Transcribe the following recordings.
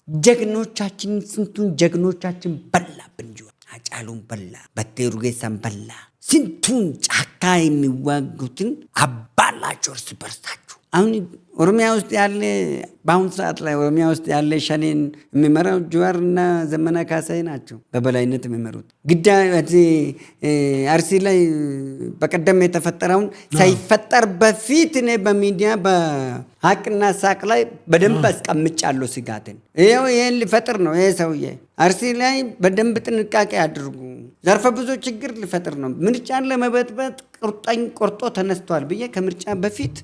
ጀግኖቻችን ስንቱን ጀግኖቻችን በላብን ጅዋ አጫሉን በላ በቴ ኡርጌሳን በላ ስንቱን ጫካ የሚዋጉትን አባላቸው እርስ በርሳችሁ አሁን ኦሮሚያ ውስጥ ያለ በአሁን ሰዓት ላይ ኦሮሚያ ውስጥ ያለ ሸኔን የሚመራው ጀዋርና ዘመነ ካሳይ ናቸው በበላይነት የሚመሩት። ግዳይ አርሲ ላይ በቀደም የተፈጠረውን ሳይፈጠር በፊት እኔ በሚዲያ በሀቅና ሳቅ ላይ በደንብ አስቀምጫለሁ ስጋትን። ይሄን ሊፈጥር ነው ይሄ ሰውዬ። አርሲ ላይ በደንብ ጥንቃቄ አድርጉ። ዘርፈ ብዙ ችግር ሊፈጥር ነው። ምርጫን ለመበጥበጥ ቆርጦ ተነስቷል ብዬ ከምርጫ በፊት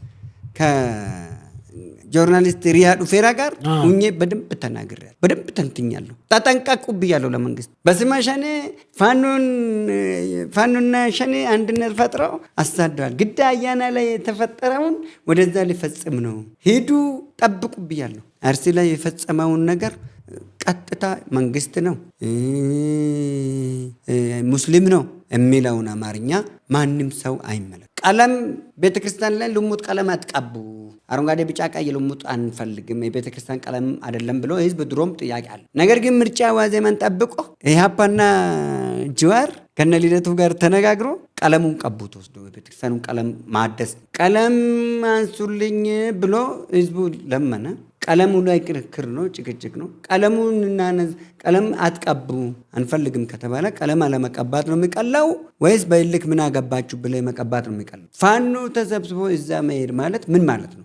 ከጆርናሊስት ሪያድ ኡፌራ ጋር ሁኜ በደንብ ተናግሬያለሁ። በደንብ ተንትኛለሁ። ተጠንቀቁ ብያለሁ ለመንግስት። በስመ ሸኔ ፋኖና ሸኔ አንድነት ፈጥረው አሳደዋል። ግዳ አያና ላይ የተፈጠረውን ወደዛ ሊፈጽም ነው። ሂዱ ጠብቁ ብያለሁ። አርሲ ላይ የፈጸመውን ነገር ቀጥታ መንግስት ነው ሙስሊም ነው የሚለውን አማርኛ ማንም ሰው አይመለከትም። ቀለም ቤተክርስቲያን ላይ ልሙጥ ቀለም አትቀቡ፣ አረንጓዴ ቢጫ ቀይ ልሙጥ አንፈልግም፣ የቤተክርስቲያን ቀለም አይደለም ብሎ ህዝብ ድሮም ጥያቄ አለ። ነገር ግን ምርጫ ዋዜማን ጠብቆ ኢህአፓና ጀዋር ከነሊደቱ ጋር ተነጋግሮ ቀለሙን ቀቡት ወስዶ የቤተክርስቲያኑን ቀለም ማደስ ቀለም አንሱልኝ ብሎ ህዝቡ ለመነ። ቀለሙ ላይ ክርክር ነው፣ ጭቅጭቅ ነው። ቀለም አትቀቡ አንፈልግም ከተባለ ቀለም አለመቀባት ነው የሚቀለው ወይስ በልክ ምን አገባችሁ ብለ መቀባት ነው የሚቀለው? ፋኖ ተሰብስቦ እዛ መሄድ ማለት ምን ማለት ነው?